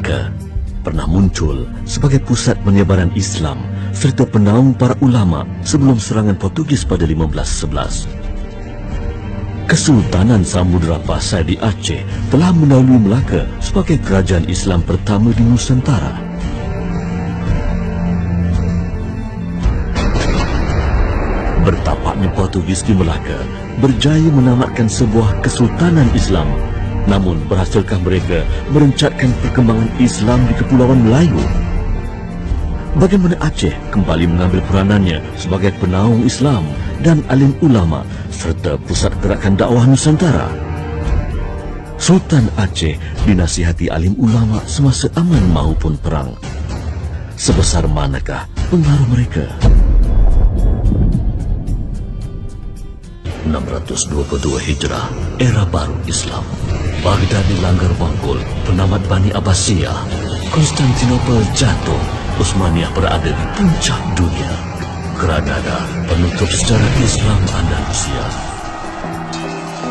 Melaka pernah muncul sebagai pusat penyebaran Islam serta penaung para ulama sebelum serangan Portugis pada 1511. Kesultanan Samudra Pasai di Aceh telah mendahului Melaka sebagai kerajaan Islam pertama di Nusantara. Bertapaknya Portugis di Melaka berjaya menamatkan sebuah kesultanan Islam. Namun, berhasilkah mereka merencatkan perkembangan Islam di Kepulauan Melayu? Bagaimana Aceh kembali mengambil peranannya sebagai penaung Islam dan alim ulama serta pusat gerakan dakwah Nusantara? Sultan Aceh dinasihati alim ulama semasa aman maupun perang. Sebesar manakah pengaruh mereka? 622 Hijrah, era baru Islam. Baghdad dilanggar Monggol, penamat Bani Abbasiyah. Konstantinopel jatuh, Utsmaniyah berada di puncak dunia. Granada penutup sejarah Islam Andalusia.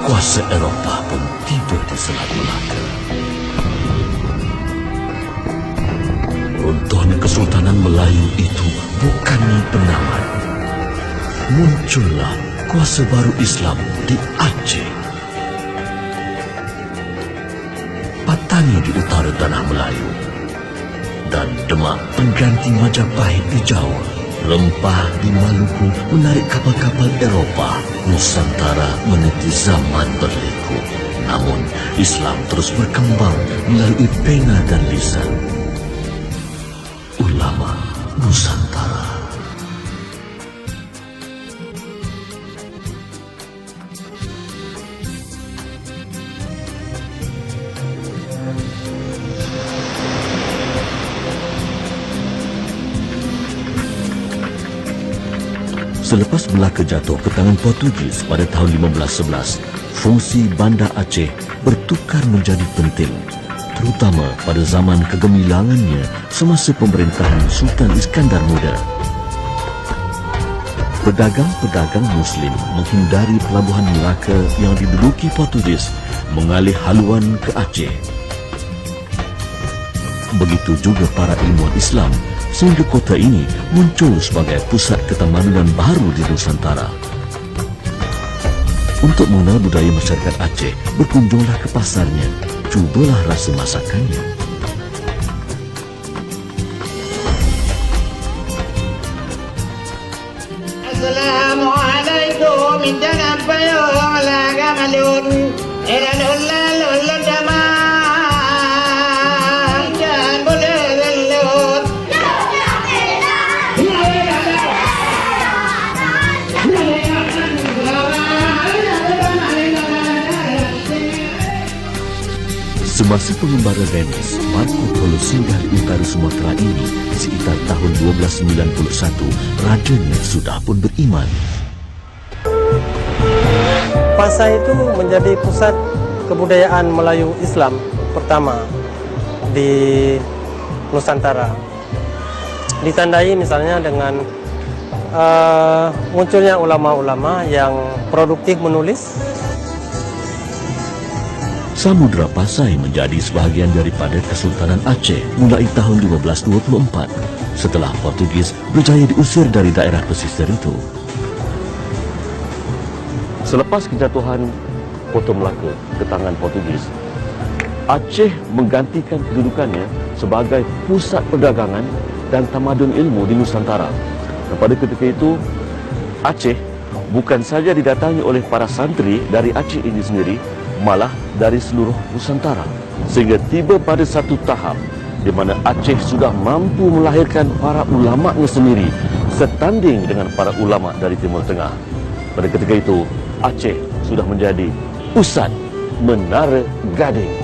Kuasa Eropah pun tiba di Selat Melaka. Runtuhnya Kesultanan Melayu itu bukannya penamat. Muncullah kuasa baru Islam di Aceh. Patani di utara tanah Melayu dan Demak pengganti Majapahit di Jawa. Rempah di Maluku menarik kapal-kapal Eropah. Nusantara meniti zaman berliku. Namun Islam terus berkembang melalui pena dan lisan ulama Nusantara. Selepas Melaka jatuh ke tangan Portugis pada tahun 1511, fungsi Banda Aceh bertukar menjadi penting, terutama pada zaman kegemilangannya semasa pemerintahan Sultan Iskandar Muda. Pedagang-pedagang Muslim menghindari pelabuhan Melaka yang diduduki Portugis, mengalih haluan ke Aceh. Begitu juga para ilmuwan Islam, sehingga kota ini muncul sebagai pusat ketamadunan baru di Nusantara. Untuk mengenal budaya masyarakat Aceh, berkunjunglah ke pasarnya, cubalah rasa masakannya. Assalamualaikum, minta bayo ala gamalun, Semasa pengembara Venice, Marco Polo singgah di utara Sumatera ini sekitar tahun 1291, rajanya sudah pun beriman. Pasai itu menjadi pusat kebudayaan Melayu Islam pertama di Nusantara. Ditandai misalnya dengan munculnya ulama-ulama yang produktif menulis. Samudra Pasai menjadi sebahagian daripada Kesultanan Aceh mulai tahun 1524 setelah Portugis berjaya diusir dari daerah pesisir itu. Selepas kejatuhan Kota Melaka ke tangan Portugis, Aceh menggantikan kedudukannya sebagai pusat perdagangan dan tamadun ilmu di Nusantara. Dan pada ketika itu, Aceh bukan saja didatangi oleh para santri dari Aceh ini sendiri, malah dari seluruh Nusantara, sehingga tiba pada satu tahap di mana Aceh sudah mampu melahirkan para ulama-nya sendiri setanding dengan para ulama dari Timur Tengah. Pada ketika itu, Aceh sudah menjadi pusat Menara Gading.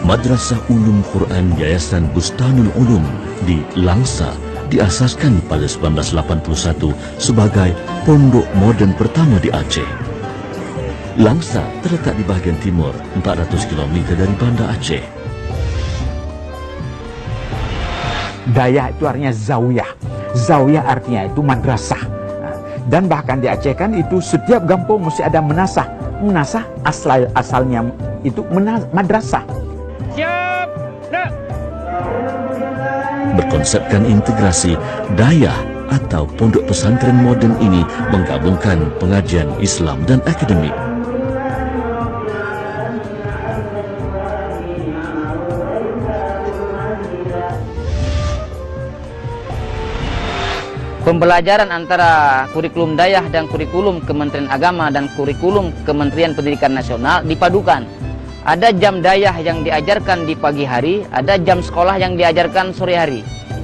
Madrasah Ulum Quran Yayasan Bustanul Ulum di Langsa diasaskan pada 1981 sebagai pondok moden pertama di Aceh. Langsa terletak di bahagian timur, 400 km dari Banda Aceh. Daya itu artinya zawiyah. Zawiyah artinya itu madrasah. Dan bahkan di Aceh kan itu setiap kampung mesti ada menasah. Menasah asalnya itu madrasah. Berkonsepkan integrasi, dayah atau pondok pesantren moden ini menggabungkan pengajian Islam dan akademik. Pembelajaran antara kurikulum dayah dan kurikulum Kementerian Agama dan kurikulum Kementerian Pendidikan Nasional dipadukan. Ada jam dayah yang diajarkan di pagi hari, ada jam sekolah yang diajarkan sore hari.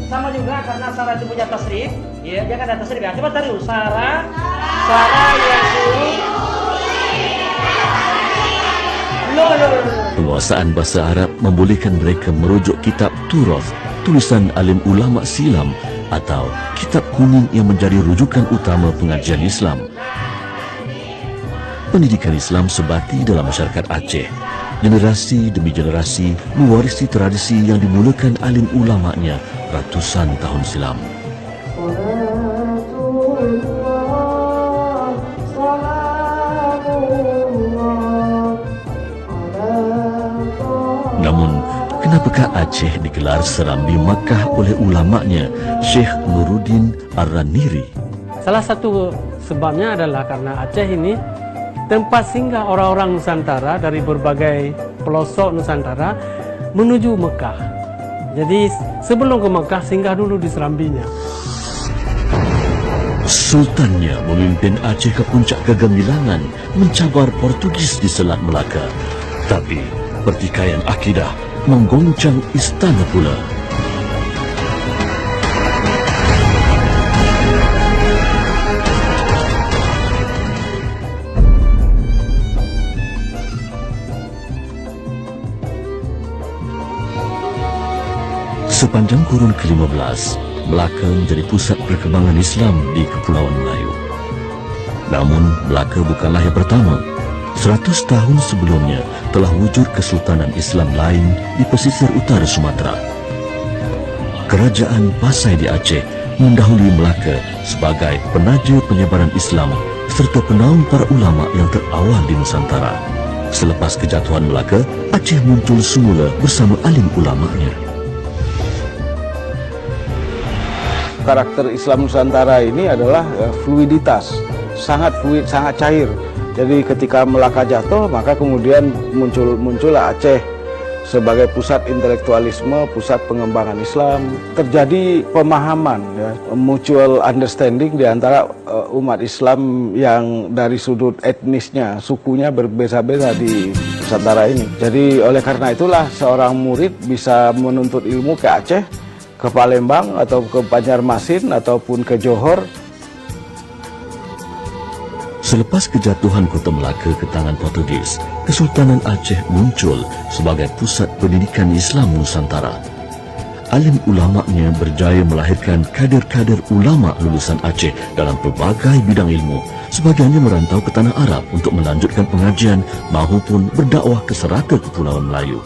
Sama juga karena Sarah itu punya tasrif, ya, dia kan ada tasrif ya. Coba taruh Sarah yang Penguasaan bahasa Arab membolehkan mereka merujuk kitab Turath, tulisan alim ulama silam, atau kitab kuning yang menjadi rujukan utama pengajian Islam. Pendidikan Islam sebati dalam masyarakat Aceh. Generasi demi generasi mewarisi tradisi yang dimulakan alim ulamanya ratusan tahun silam. Namun, kenapakah Aceh digelar Serambi Makkah oleh ulamanya Syekh Nuruddin Ar-Raniri? Salah satu sebabnya adalah karena Aceh ini tempat singgah orang-orang Nusantara dari berbagai pelosok Nusantara menuju Mekah. Jadi sebelum ke Mekah singgah dulu di Serambinya. Sultannya memimpin Aceh ke puncak kegemilangan mencabar Portugis di Selat Melaka. Tapi pertikaian akidah menggoncang istana pula. Sepanjang kurun ke-15, Melaka menjadi pusat perkembangan Islam di Kepulauan Melayu. Namun, Melaka bukanlah yang pertama. 100 tahun sebelumnya telah wujud kesultanan Islam lain di pesisir utara Sumatera. Kerajaan Pasai di Aceh mendahului Melaka sebagai penaja penyebaran Islam serta penaung para ulama yang terawal di Nusantara. Selepas kejatuhan Melaka, Aceh muncul semula bersama alim ulamanya. Karakter Islam Nusantara ini adalah fluiditas, sangat fluid, sangat cair. Jadi ketika Melaka jatuh, maka kemudian muncullah Aceh sebagai pusat intelektualisme, pusat pengembangan Islam. Terjadi pemahaman, ya, mutual understanding di antara umat Islam yang dari sudut etnisnya, sukunya berbeda-beda di Nusantara ini. Jadi oleh karena itulah seorang murid bisa menuntut ilmu ke Aceh, ke Palembang atau ke Banjarmasin ataupun ke Johor. Selepas kejatuhan kota Melaka ke tangan Portugis, Kesultanan Aceh muncul sebagai pusat pendidikan Islam Nusantara. Alim ulamanya berjaya melahirkan kader-kader ulama lulusan Aceh dalam pelbagai bidang ilmu. Sebagiannya merantau ke tanah Arab untuk melanjutkan pengajian maupun berdakwah ke serata Kepulauan Melayu.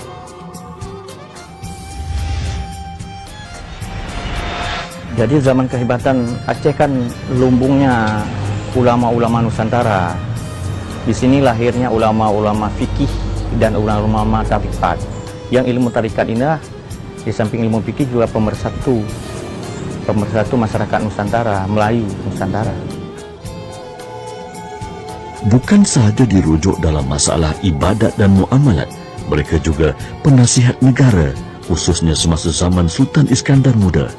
Jadi zaman kehebatan Aceh kan lumbungnya ulama-ulama Nusantara. Di sini lahirnya ulama-ulama fikih dan ulama-ulama tarikat. Yang ilmu tarikat ini di samping ilmu fikih juga pemersatu masyarakat Nusantara, Melayu Nusantara. Bukan sahaja dirujuk dalam masalah ibadat dan muamalat, mereka juga penasihat negara, khususnya semasa zaman Sultan Iskandar Muda.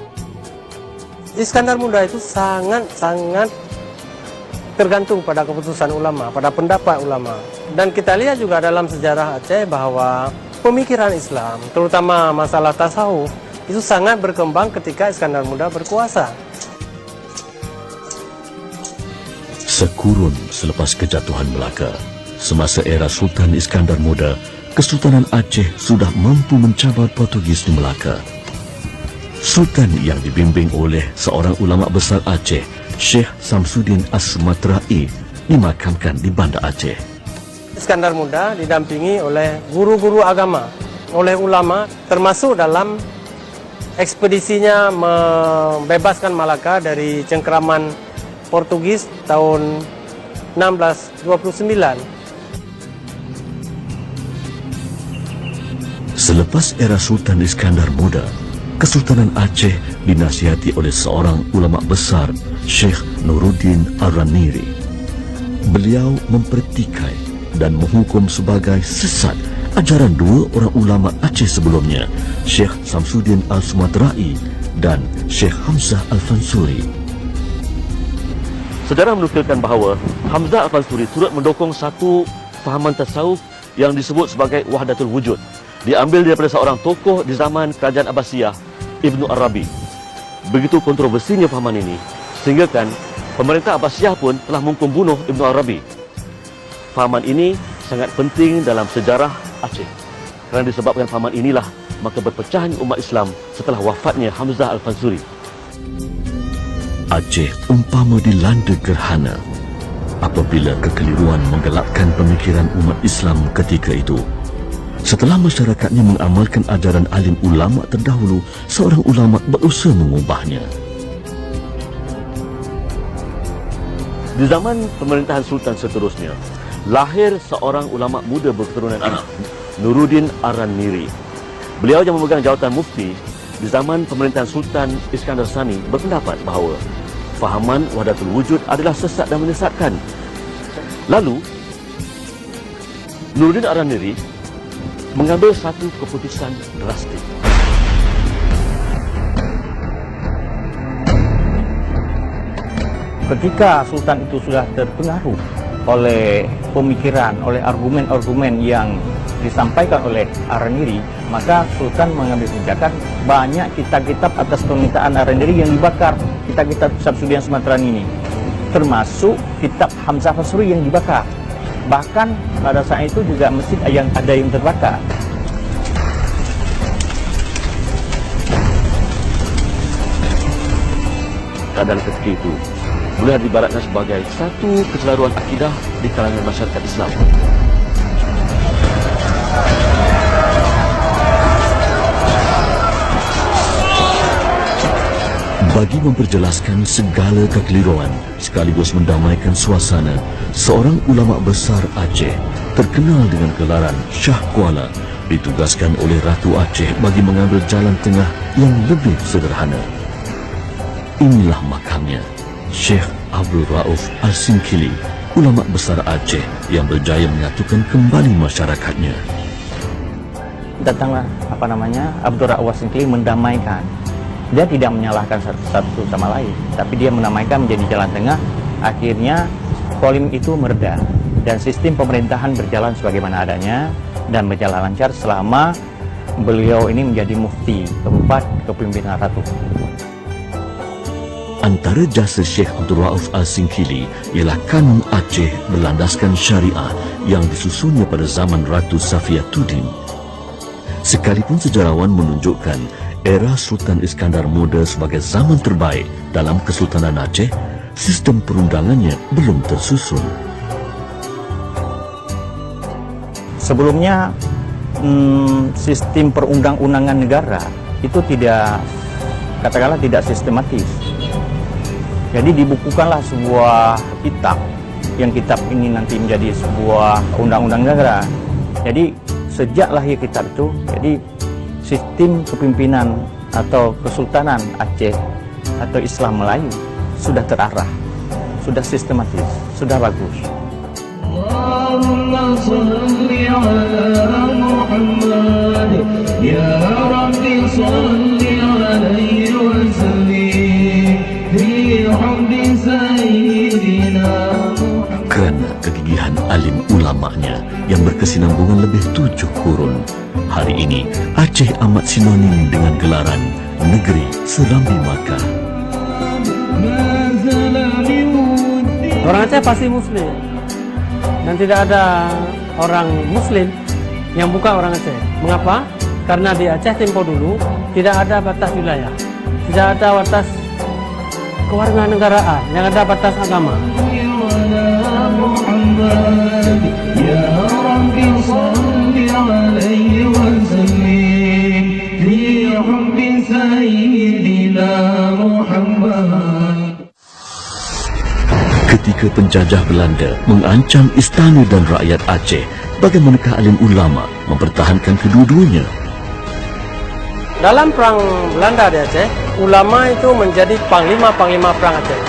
Iskandar Muda itu sangat tergantung pada keputusan ulama, pada pendapat ulama. Dan kita lihat juga dalam sejarah Aceh bahwa pemikiran Islam, terutama masalah tasawuf, itu sangat berkembang ketika Iskandar Muda berkuasa. Sekurun selepas kejatuhan Melaka, semasa era Sultan Iskandar Muda, Kesultanan Aceh sudah mampu mencabar Portugis di Melaka. Sultan yang dibimbing oleh seorang ulama besar Aceh, Syekh Samsuddin As-Sumatrai, dimakamkan di Banda Aceh. Iskandar Muda didampingi oleh guru-guru agama, oleh ulama, termasuk dalam ekspedisinya membebaskan Malaka dari cengkeraman Portugis tahun 1629. Selepas era Sultan Iskandar Muda, Kesultanan Aceh dinasihati oleh seorang ulama besar, Syekh Nuruddin Ar-Raniri. Beliau mempertikai dan menghukum sebagai sesat ajaran dua orang ulama Aceh sebelumnya, Syekh Samsuddin Al-Sumatrai dan Syekh Hamzah Al-Fansuri. Sejarah menukilkan bahawa Hamzah Al-Fansuri turut mendukung satu fahaman tasawuf yang disebut sebagai Wahdatul Wujud. Diambil daripada seorang tokoh di zaman kerajaan Abbasiyah, Ibnu Arabi. Begitu kontroversinya fahaman ini, sehingga kan pemerintah Abbasiyah pun telah menghukum bunuh Ibnu Arabi. Fahaman ini sangat penting dalam sejarah Aceh. Kerana disebabkan fahaman inilah, maka berpecahan umat Islam setelah wafatnya Hamzah Al-Fansuri. Aceh umpama dilanda gerhana apabila kekeliruan menggelapkan pemikiran umat Islam ketika itu. Setelah masyarakatnya mengamalkan ajaran alim ulama terdahulu, seorang ulama berusaha mengubahnya. Di zaman pemerintahan Sultan seterusnya, lahir seorang ulama muda berketurunan Arab, Nuruddin Ar-Raniri. Beliau yang memegang jawatan mufti di zaman pemerintahan Sultan Iskandar Sani berpendapat bahawa fahaman Wahdatul Wujud adalah sesat dan menyesatkan. Lalu, Nuruddin Ar-Raniri mengambil satu keputusan drastik. Ketika Sultan itu sudah terpengaruh oleh pemikiran, oleh argumen-argumen yang disampaikan oleh Ar-Raniri, maka Sultan mengambil kebijakan banyak kitab-kitab atas permintaan Ar-Raniri yang dibakar, kitab-kitab Samsuddin Sumatera ini, termasuk kitab Hamzah Al-Fansuri yang dibakar. Bahkan pada saat itu juga masjid yang ada yang terbakar. Keadaan ketika itu boleh diibaratkan sebagai satu kecelaruan akidah di kalangan masyarakat Islam. Bagi memperjelaskan segala kekeliruan sekaligus mendamaikan suasana, seorang ulama besar Aceh terkenal dengan gelaran Shah Kuala ditugaskan oleh Ratu Aceh bagi mengambil jalan tengah yang lebih sederhana. Inilah makamnya, Syekh Abdul Rauf Al-Singkili, ulama besar Aceh yang berjaya menyatukan kembali masyarakatnya. Datanglah Abdul Rauf Al-Singkili mendamaikan. Dia tidak menyalahkan satu sama lain, tapi dia menamaikan menjadi jalan tengah. Akhirnya polemik itu mereda dan sistem pemerintahan berjalan sebagaimana adanya dan berjalan lancar selama beliau ini menjadi mufti keempat kepemimpinan Ratu. Antara jasa Syekh Abdul Rauf Al-Singkili ialah kanun Aceh berlandaskan syariah yang disusunnya pada zaman Ratu Safiatuddin. Sekalipun sejarawan menunjukkan era Sultan Iskandar Muda sebagai zaman terbaik dalam Kesultanan Aceh, sistem perundangannya belum tersusun. Sebelumnya, sistem perundang-undangan negara itu tidak sistematis. Jadi dibukukanlah sebuah kitab, yang kitab ini nanti menjadi sebuah undang-undang negara. Jadi sejak lahir kitab itu, jadi sistem kepimpinan atau Kesultanan Aceh atau Islam Melayu sudah terarah, sudah sistematis, sudah bagus. Allahumma salli ala Muhammad, ya Rabbi salli alaihi wa sallim, bi hubbi sayyidina Muhammad. Kerana kegigihan alim ulamanya yang berkesinambungan lebih 7 kurun, hari ini Aceh amat sinonim dengan gelaran negeri serambi Makkah. Orang Aceh pasti Muslim, dan tidak ada orang Muslim yang bukan orang Aceh. Mengapa? Karena di Aceh tempo dulu tidak ada batas wilayah, tidak ada batas kewarganegaraan, yang ada batas agama. Ketika penjajah Belanda mengancam istana dan rakyat Aceh, bagaimanakah alim ulama mempertahankan kedua-duanya? Dalam perang Belanda di Aceh, ulama itu menjadi panglima-panglima perang Aceh.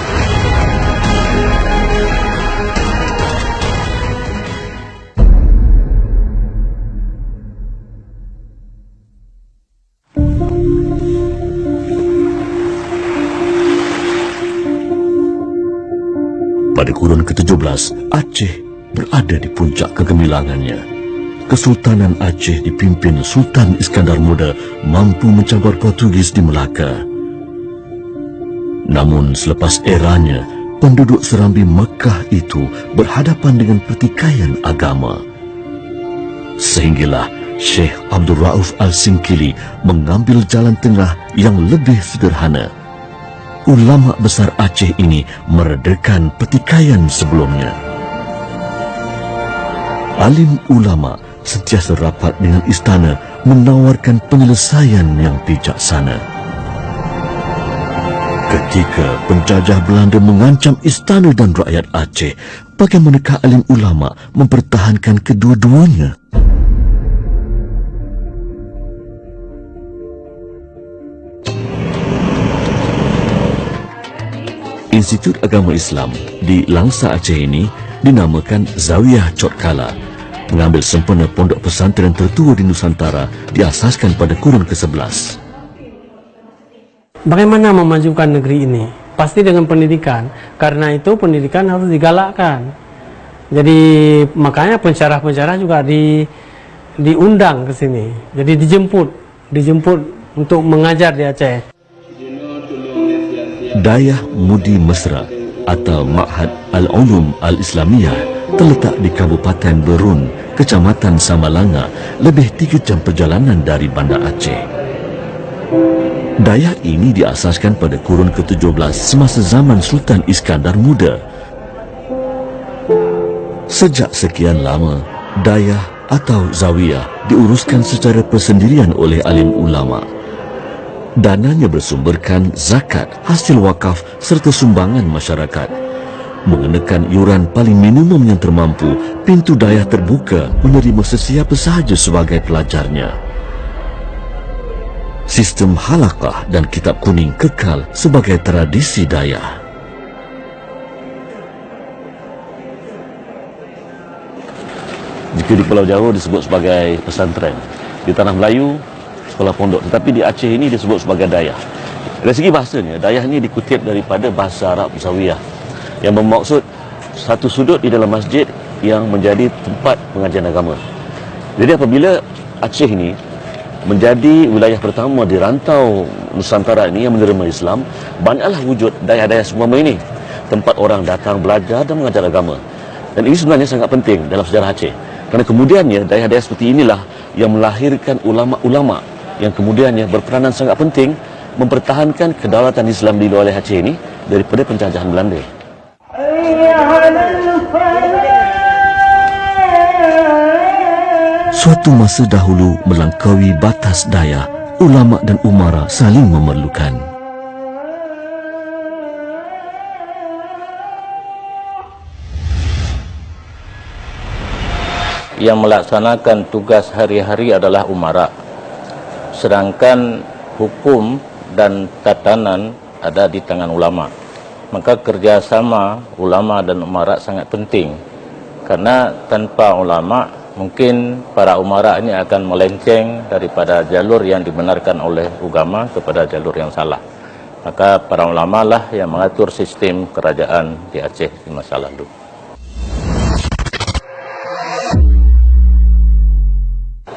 Pada kurun ke-17, Aceh berada di puncak kegemilangannya. Kesultanan Aceh dipimpin Sultan Iskandar Muda mampu mencabar Portugis di Melaka. Namun selepas eranya, penduduk Serambi Mekah itu berhadapan dengan pertikaian agama. Sehinggalah Syekh Abdul Rauf Al-Singkili mengambil jalan tengah yang lebih sederhana. Ulama besar Aceh ini meredakan pertikaian sebelumnya. Alim ulama sentiasa rapat dengan istana menawarkan penyelesaian yang bijaksana. Ketika penjajah Belanda mengancam istana dan rakyat Aceh, bagaimanakah alim ulama mempertahankan kedua-duanya? Institut Agama Islam di Langsa Aceh ini dinamakan Zawiyah Chot Kala, mengambil sempena pondok pesantren tertua di Nusantara diasaskan pada kurun ke-11. Bagaimana memajukan negeri ini? Pasti dengan pendidikan. Karena itu pendidikan harus digalakkan. Jadi makanya pensyarah-pensyarah juga diundang ke sini. Jadi dijemput untuk mengajar di Aceh. Dayah Mudi Mesra atau Ma'had Al-Ulum Al-Islamiyah terletak di Kabupaten Berun, Kecamatan Samalanga, lebih 3 jam perjalanan dari Bandar Aceh. Dayah ini diasaskan pada kurun ke-17 semasa zaman Sultan Iskandar Muda. Sejak sekian lama, Dayah atau Zawiyah diuruskan secara persendirian oleh alim ulama. Dananya bersumberkan zakat, hasil wakaf serta sumbangan masyarakat. Mengenakan yuran paling minimum yang termampu, pintu Dayah terbuka menerima sesiapa sahaja sebagai pelajarnya. Sistem halakah dan kitab kuning kekal sebagai tradisi Dayah. Jika di Pulau Jawa disebut sebagai pesantren, di Tanah Melayu sekolah pondok, tetapi di Aceh ini disebut sebagai Dayah. Dari segi bahasanya, Dayah ini dikutip daripada bahasa Arab Zawiyah yang bermaksud satu sudut di dalam masjid yang menjadi tempat pengajian agama. Jadi apabila Aceh ini menjadi wilayah pertama di rantau Nusantara ini yang menerima Islam, banyaklah wujud Dayah-Dayah semua ini, tempat orang datang belajar dan mengajar agama. Dan ini sebenarnya sangat penting dalam sejarah Aceh, kerana kemudiannya Dayah-Dayah seperti inilah yang melahirkan ulama-ulama yang kemudiannya berperanan sangat penting mempertahankan kedaulatan Islam di wilayah Aceh ini daripada penjajahan Belanda. Suatu masa dahulu melangkaui batas Dayah, ulama dan umara saling memerlukan. Yang melaksanakan tugas hari-hari adalah umara. Sedangkan hukum dan tatanan ada di tangan ulama. Maka kerjasama ulama dan umara sangat penting. Karena tanpa ulama, mungkin para umara ini akan melenceng daripada jalur yang dibenarkan oleh agama kepada jalur yang salah. Maka para ulama lah yang mengatur sistem kerajaan di Aceh di masa lalu.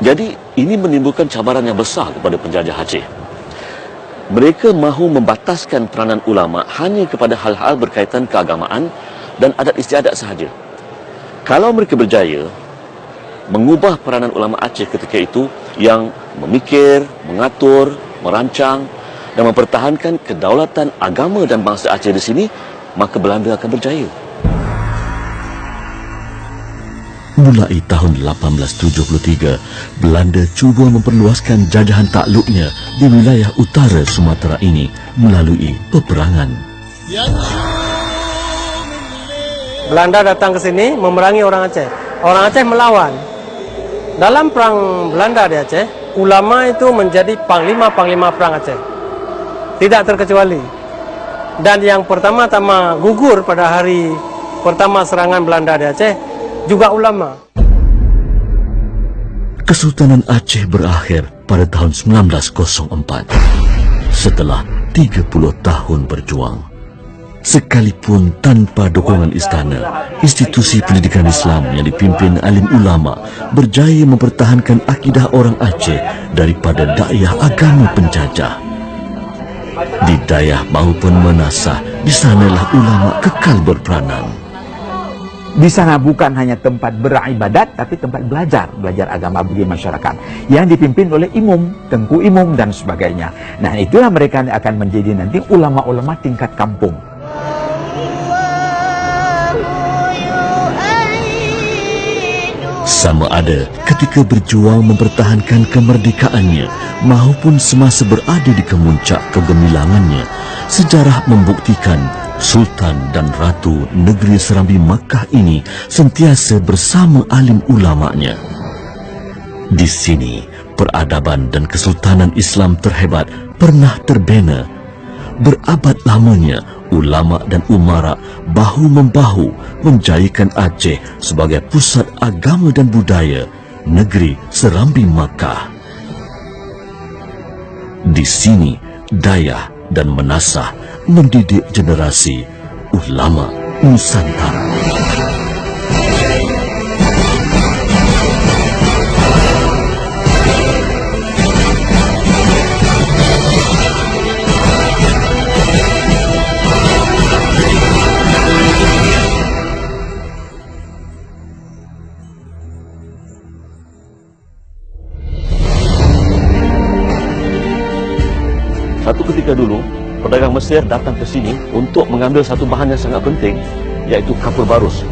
Jadi ini menimbulkan cabaran yang besar kepada penjajah Aceh. Mereka mahu membataskan peranan ulama hanya kepada hal-hal berkaitan keagamaan dan adat istiadat sahaja. Kalau mereka berjaya mengubah peranan ulama Aceh ketika itu yang memikir, mengatur, merancang dan mempertahankan kedaulatan agama dan bangsa Aceh di sini, maka Belanda akan berjaya. Mulai tahun 1873, Belanda cuba memperluaskan jajahan takluknya di wilayah utara Sumatera ini melalui peperangan. Belanda datang ke sini memerangi orang Aceh. Orang Aceh melawan. Dalam perang Belanda di Aceh, ulama itu menjadi panglima-panglima perang Aceh. Tidak terkecuali. Dan yang pertama-tama gugur pada hari pertama serangan Belanda di Aceh juga ulama. Kesultanan Aceh berakhir pada tahun 1904 setelah 30 tahun berjuang. Sekalipun tanpa dukungan istana, institusi pendidikan Islam yang dipimpin alim ulama berjaya mempertahankan akidah orang Aceh daripada daya agama penjajah. Di Dayah maupun Menasah, di sanalah ulama kekal berperanan. Di sana bukan hanya tempat beribadat, tapi tempat belajar agama bagi masyarakat yang dipimpin oleh imam, tengku imam dan sebagainya. Nah, itulah mereka akan menjadi nanti ulama-ulama tingkat kampung. Sama ada ketika berjuang mempertahankan kemerdekaannya maupun semasa berada di kemuncak kegemilangannya, sejarah membuktikan Sultan dan Ratu negeri Serambi Makkah ini sentiasa bersama alim ulamanya. Di sini, peradaban dan kesultanan Islam terhebat pernah terbina. Berabad lamanya, ulama dan umara bahu-membahu menjadikan Aceh sebagai pusat agama dan budaya negeri Serambi Makkah. Di sini, Dayah dan Menasah mendidik generasi ulama Nusantara. Satu ketika dulu, pedagang Mesir datang ke sini untuk mengambil satu bahan yang sangat penting, iaitu kapur barus.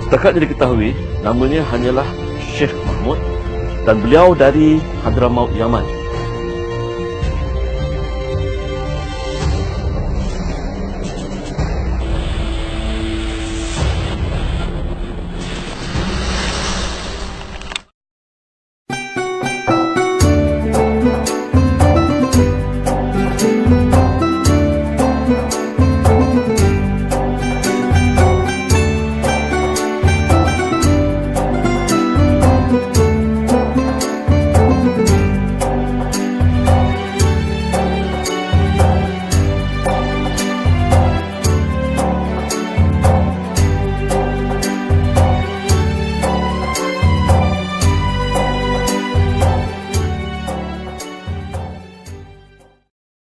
Setakat diketahui, namanya hanyalah Syekh Mahmud dan beliau dari Hadramaut, Yaman.